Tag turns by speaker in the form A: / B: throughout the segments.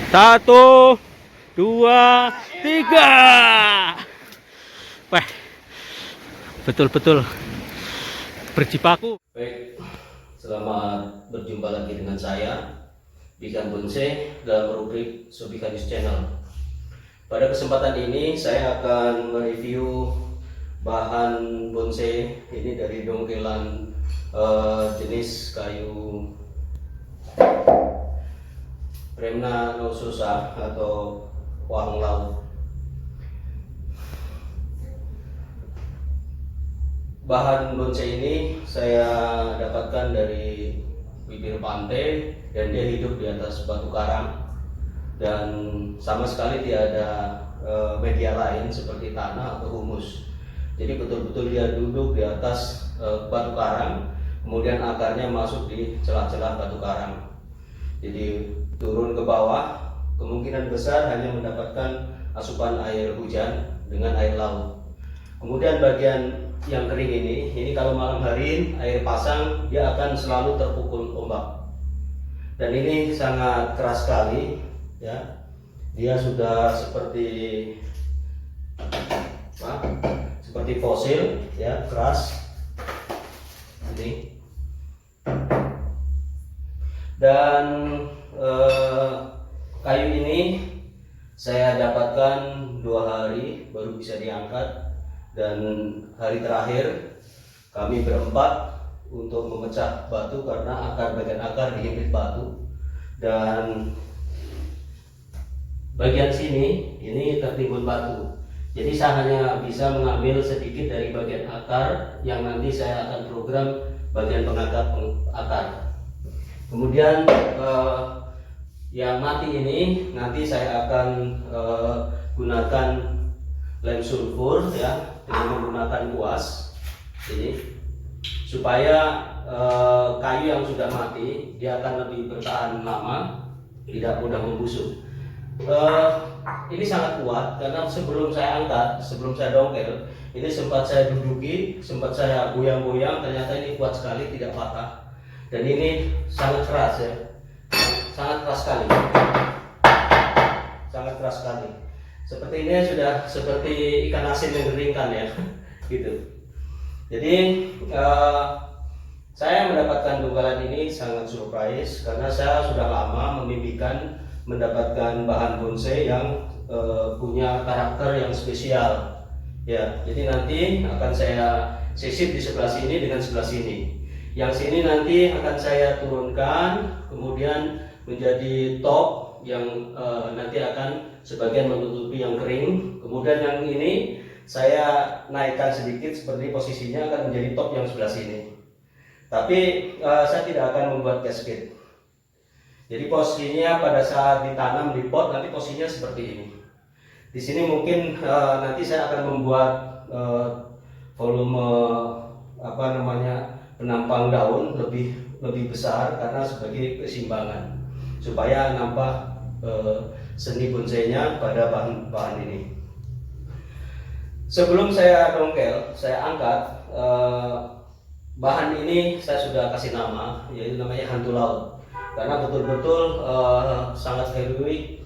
A: Satu, dua, tiga. Wah, betul-betul berjibaku.
B: Baik, selamat berjumpa lagi dengan saya Bikan Bonsai dalam rubrik Sobikan News Channel. Pada kesempatan ini saya akan mereview bahan bonsai ini dari dongkelan jenis kayu Rhamna nososa atau wahang laut. Bahan bonsai ini saya dapatkan dari bibir pantai dan dia hidup di atas batu karang dan sama sekali tidak ada media lain seperti tanah atau humus. Jadi betul-betul dia duduk di atas batu karang, kemudian akarnya masuk di celah-celah batu karang. Jadi turun ke bawah, kemungkinan besar hanya mendapatkan asupan air hujan dengan air laut. Kemudian bagian yang kering ini kalau malam hari air pasang dia akan selalu terpukul ombak. Dan ini sangat keras sekali, ya. Dia sudah seperti fosil, ya, keras. Ini. Dan kayu ini saya dapatkan 2 hari baru bisa diangkat. Dan hari terakhir kami berempat untuk memecah batu karena bagian akar dihimpit batu, dan bagian sini ini tertimbun batu. Jadi saya hanya bisa mengambil sedikit dari bagian akar yang nanti saya akan program bagian pengangkat akar. Kemudian yang mati ini nanti saya akan gunakan lem sulfur, ya, dengan menggunakan kuas ini supaya kayu yang sudah mati dia akan lebih bertahan lama, tidak mudah membusuk. Ini sangat kuat karena sebelum saya angkat, sebelum saya dongkel, ini sempat saya duduki, sempat saya goyang-goyang, ternyata ini kuat sekali, tidak patah. Dan ini sangat keras, ya, sangat keras sekali, sangat keras sekali. Seperti ini sudah seperti ikan asin yang dikeringkan, ya, gitu. Jadi saya mendapatkan dongkelan ini sangat surprise karena saya sudah lama memimpikan mendapatkan bahan bonsai yang punya karakter yang spesial, ya. Jadi nanti akan saya sisip di sebelah sini dengan sebelah sini. Yang sini nanti akan saya turunkan, kemudian menjadi top yang nanti akan sebagian menutupi yang kering. Kemudian yang ini saya naikkan sedikit seperti posisinya akan menjadi top yang sebelah sini. Tapi saya tidak akan membuat gasket. Jadi posisinya pada saat ditanam di pot nanti posisinya seperti ini. Di sini mungkin nanti saya akan membuat volume penampang daun lebih besar karena sebagai keseimbangan supaya nambah seni bonsainya pada bahan ini. Sebelum saya dongkel, saya angkat, bahan ini saya sudah kasih nama, yaitu namanya hantu laut, karena betul-betul sangat heroik.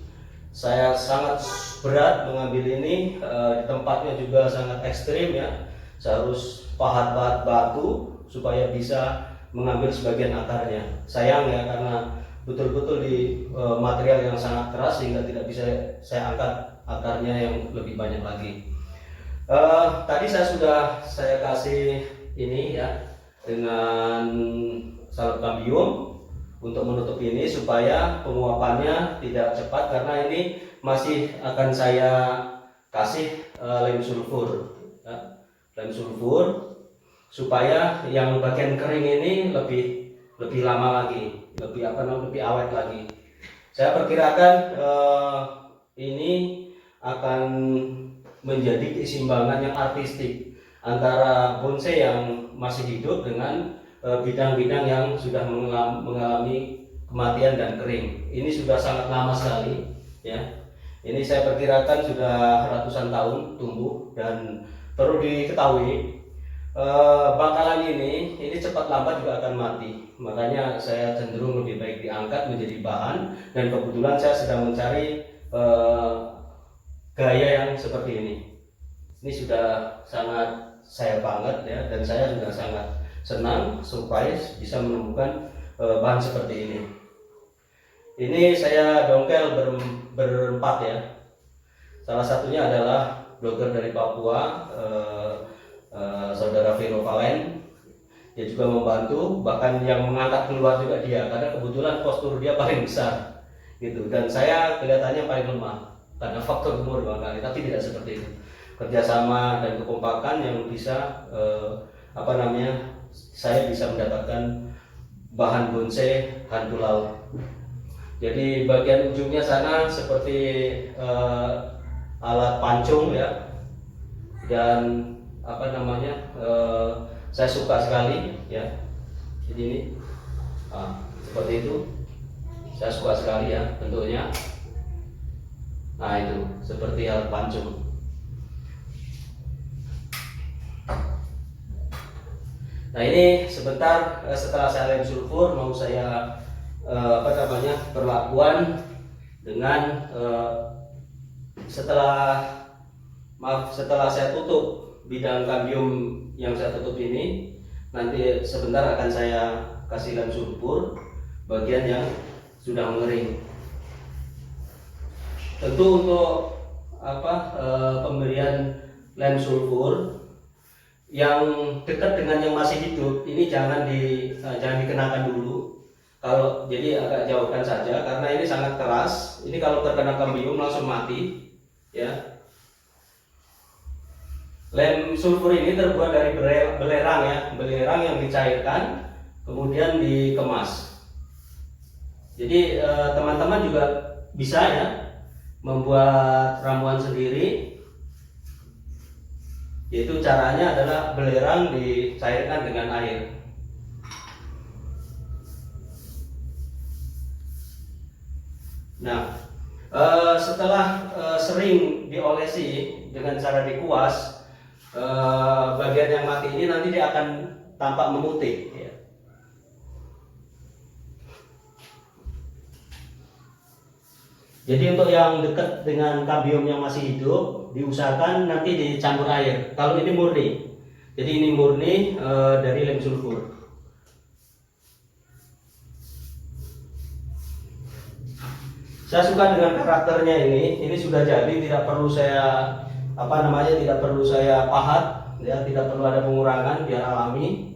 B: Saya sangat berat mengambil ini, di tempatnya juga sangat ekstrim, ya. Saya harus pahat-pahat batu supaya bisa mengambil sebagian akarnya. Sayang, ya, karena betul-betul di material yang sangat keras sehingga tidak bisa saya angkat akarnya yang lebih banyak lagi. Tadi saya kasih ini, ya, dengan salep kambium untuk menutup ini supaya penguapannya tidak cepat karena ini masih akan saya kasih lem sulfur, ya, lem sulfur supaya yang bagian kering ini lebih lama lagi, lebih awet lagi. Saya perkirakan ini akan menjadi keseimbangan yang artistik antara bonsai yang masih hidup dengan bidang-bidang yang sudah mengalami kematian dan kering. Ini sudah sangat lama sekali, ya. Ini saya perkirakan sudah ratusan tahun tumbuh. Dan perlu diketahui bakalan ini cepat lambat juga akan mati. Makanya saya cenderung lebih baik diangkat menjadi bahan, dan kebetulan saya sedang mencari gaya yang seperti ini. Ini sudah sangat saya banget ya, dan saya juga sangat senang, surprise bisa menemukan bahan seperti ini. Ini saya dongkel berempat ya. Salah satunya adalah blogger dari Papua, saudara Vero Valen. Dia juga membantu, bahkan yang mengangkat keluar juga dia, karena kebetulan postur dia paling besar gitu, dan saya kelihatannya paling lemah karena faktor umur barangkali, tapi tidak seperti itu. Kerjasama dan kekompakan yang bisa saya bisa mendapatkan bahan bonsai hantu laut. Jadi bagian ujungnya sana seperti alat pancung ya, dan saya suka sekali ya. Jadi ini seperti itu, saya suka sekali ya bentuknya. Nah itu seperti alat pancung. Nah ini sebentar setelah saya lem sulfur, mau saya perlakuan dengan setelah saya tutup bidang kambium yang saya tutup ini, nanti sebentar akan saya kasih lem sulfur bagian yang sudah mengering. Tentu untuk pemberian lem sulfur yang dekat dengan yang masih hidup ini jangan dikenakan dulu. Kalau jadi agak jauhkan saja, karena ini sangat keras. Ini kalau terkena kambium langsung mati ya. Lem sulfur ini terbuat dari belerang ya, belerang yang dicairkan kemudian dikemas. Jadi teman-teman juga bisa ya membuat ramuan sendiri. Yaitu caranya adalah belerang dicairkan dengan air. Nah, setelah sering diolesi dengan cara dikuas, bagian yang mati ini nanti dia akan tampak memutih. Ya. Jadi untuk yang dekat dengan kambium yang masih hidup, diusahakan nanti dicampur air. Kalau ini murni, jadi ini murni dari lem sulfur. Saya suka dengan karakternya ini sudah jadi, tidak perlu saya tidak perlu saya pahat, ya, tidak perlu ada pengurangan, biar alami.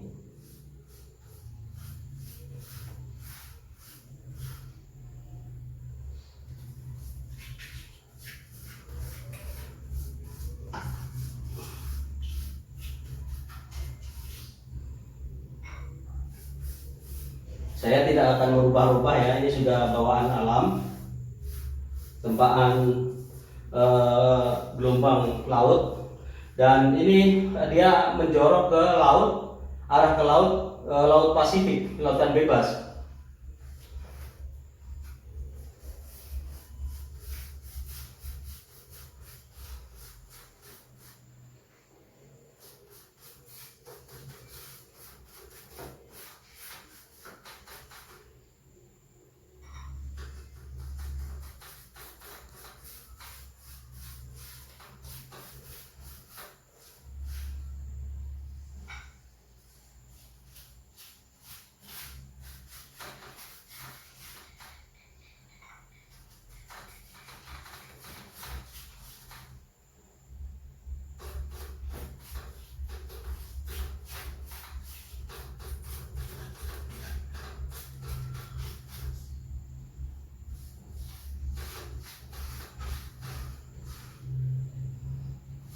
B: Saya tidak akan merubah-rubah ya, ini sudah bawaan alam, tempaan gelombang laut, dan ini dia menjorok ke laut, arah ke laut, laut Pasifik, lautan bebas.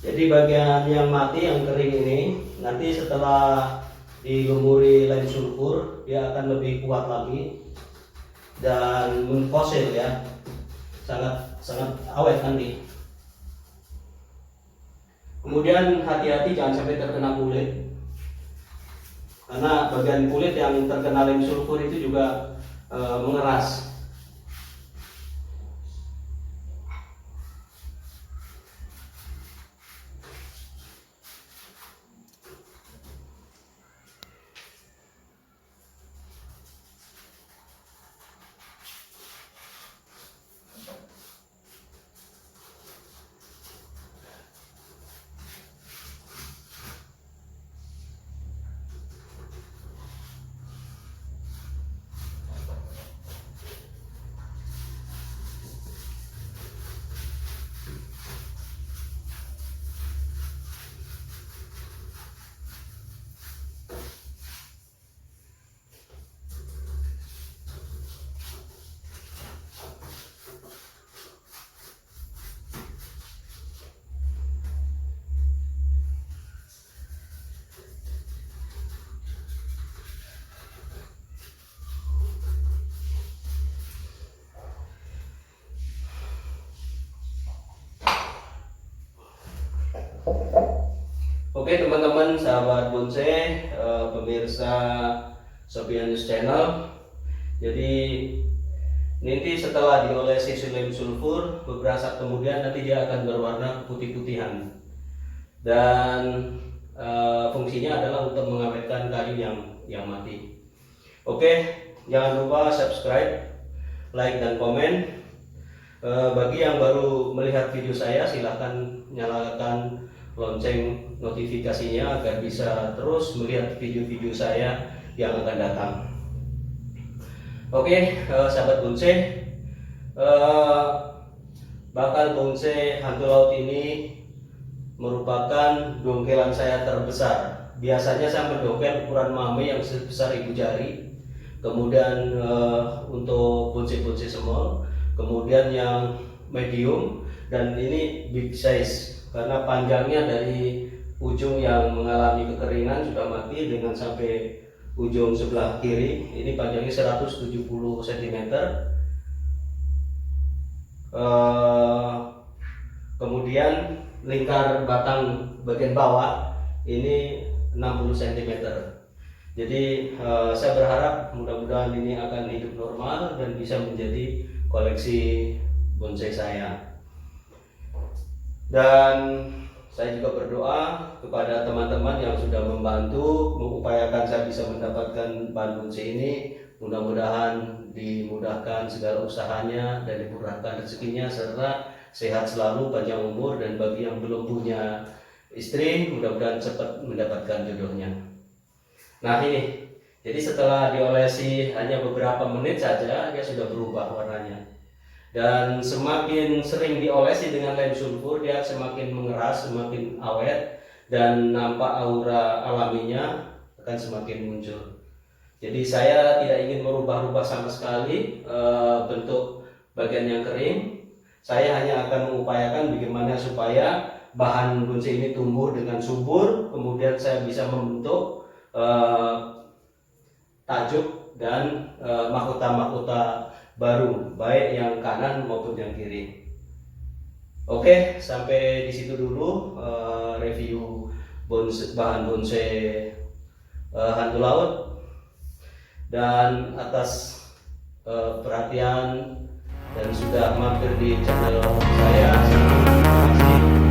B: Jadi bagian yang mati, yang kering ini, nanti setelah dilumuri lem sulfur, dia akan lebih kuat lagi dan fosil ya, sangat awet nanti. Kemudian hati-hati jangan sampai terkena kulit, karena bagian kulit yang terkena lem sulfur itu juga mengeras. sahabat bonsai, pemirsa Sofianus Channel. Jadi nanti setelah diolesi lem sulfur, beberapa saat kemudian nanti dia akan berwarna putih-putihan. Dan fungsinya adalah untuk mengawetkan kayu yang mati. Oke, jangan lupa subscribe, like dan komen. Bagi yang baru melihat video saya, silahkan nyalakan lonceng notifikasinya agar bisa terus melihat video-video saya yang akan datang. Oke, sahabat bonsai, bakal bonsai hantu laut ini merupakan dongkelan saya terbesar. Biasanya saya mendongkel ukuran mame yang sebesar ibu jari. Kemudian untuk bonsai-bonsai small, kemudian yang medium, dan ini big size karena panjangnya dari ujung yang mengalami kekeringan sudah mati dengan sampai ujung sebelah kiri ini panjangnya 170 cm. Kemudian lingkar batang bagian bawah ini 60 cm. Jadi saya berharap mudah-mudahan ini akan hidup normal dan bisa menjadi koleksi bonsai saya. Dan saya juga berdoa kepada teman-teman yang sudah membantu mengupayakan saya bisa mendapatkan bahan bonsai ini. Mudah-mudahan dimudahkan segala usahanya dan dimurahkan rezekinya serta sehat selalu, panjang umur, dan bagi yang belum punya istri mudah-mudahan cepat mendapatkan jodohnya. Nah ini, jadi setelah diolesi hanya beberapa menit saja dia sudah berubah warnanya. Dan semakin sering diolesi dengan lem sulfur dia semakin mengeras, semakin awet, dan nampak aura alaminya akan semakin muncul. Jadi saya tidak ingin merubah-rubah sama sekali bentuk bagian yang kering. Saya hanya akan mengupayakan bagaimana supaya bahan bonsai ini tumbuh dengan subur, kemudian saya bisa membentuk tajuk dan mahkota-mahkota baru, baik yang kanan maupun yang kiri. Oke, sampai di situ dulu review bahan bonsai hantu laut. Dan atas perhatian dan sudah mampir di channel saya, terima kasih.